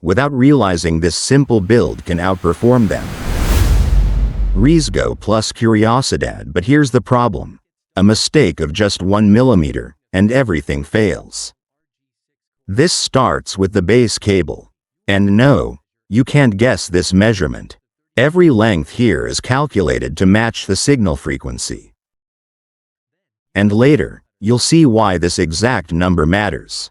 without realizing this simple build can outperform them. Riesgo plus curiosidad, but here's the problem. A mistake of just 1 millimeter, and everything fails. This starts with the base cable. And no, you can't guess this measurement. Every length here is calculated to match the signal frequency. And later, you'll see why this exact number matters.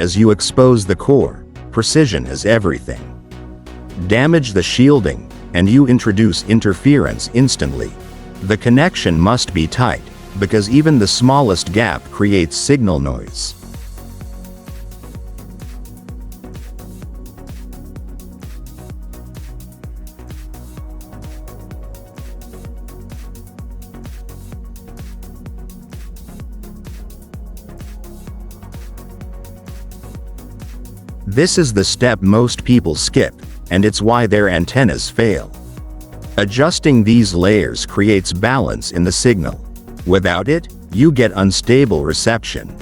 As you expose the core, precision is everything. Damage the shielding, and you introduce interference instantly. The connection must be tight, because even the smallest gap creates signal noise. This is the step most people skip, and it's why their antennas fail. Adjusting these layers creates balance in the signal. Without it, you get unstable reception.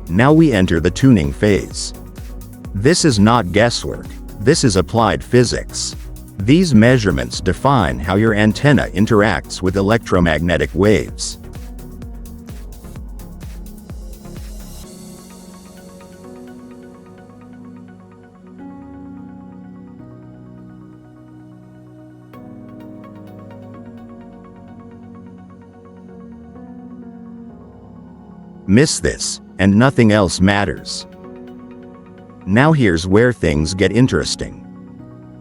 Now we enter the tuning phase. This is not guesswork, this is applied physics. These measurements define how your antenna interacts with electromagnetic waves. Miss this, and nothing else matters. Now here's where things get interesting.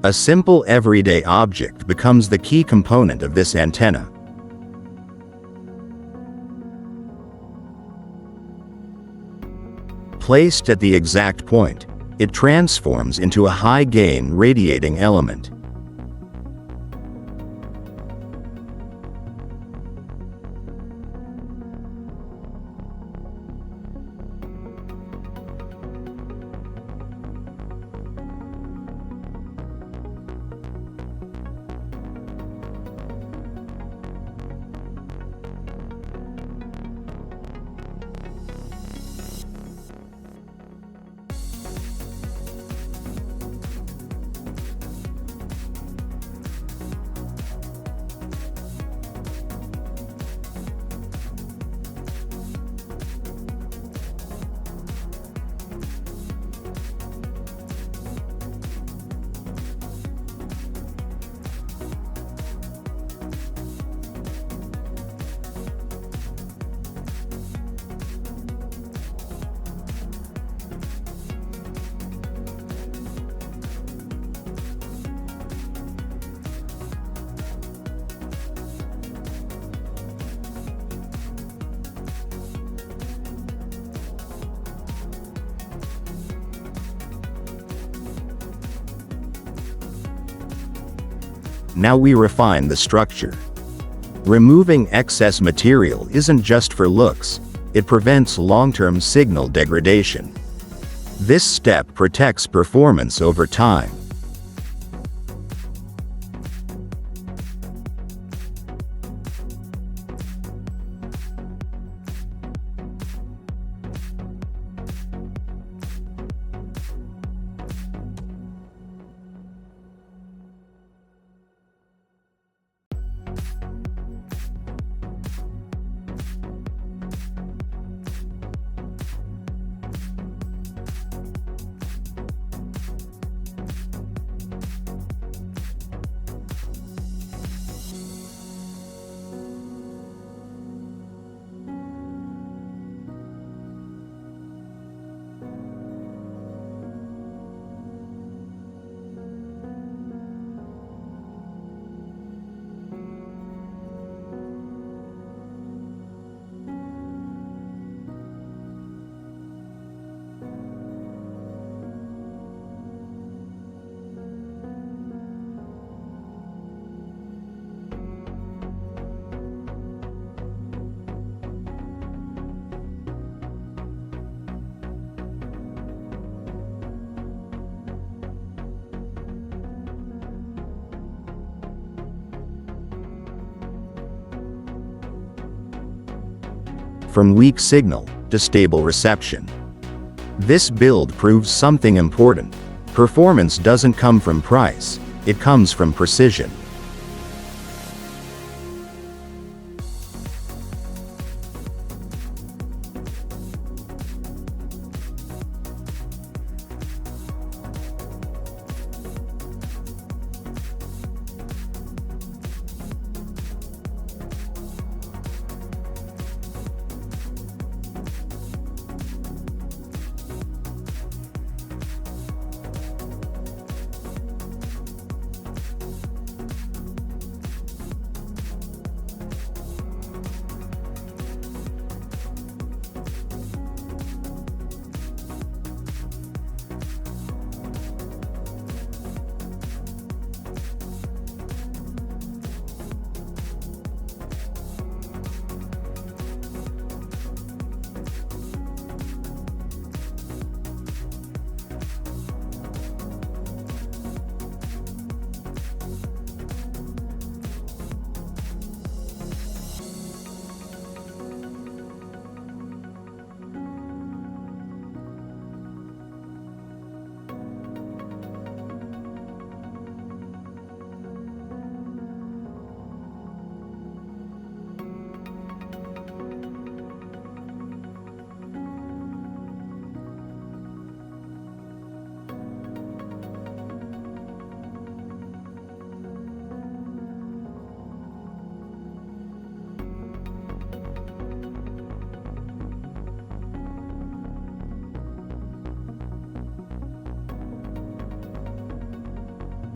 A simple everyday object becomes the key component of this antenna. Placed at the exact point, it transforms into a high-gain radiating element. Now we refine the structure. Removing excess material isn't just for looks, it prevents long-term signal degradation. This step protects performance over time. from weak signal to stable reception. This build proves something important. Performance doesn't come from price, it comes from precision.